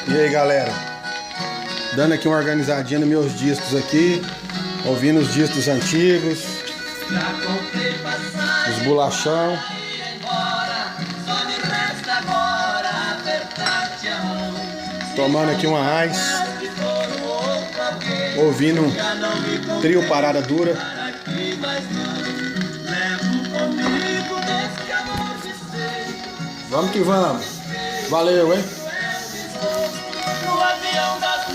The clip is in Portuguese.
E aí, galera, dando aqui uma organizadinha nos meus discos aqui, ouvindo os discos antigos, os bolachão, tomando aqui uma ice, ouvindo trio Parada Dura. Vamos que vamos. Valeu, hein?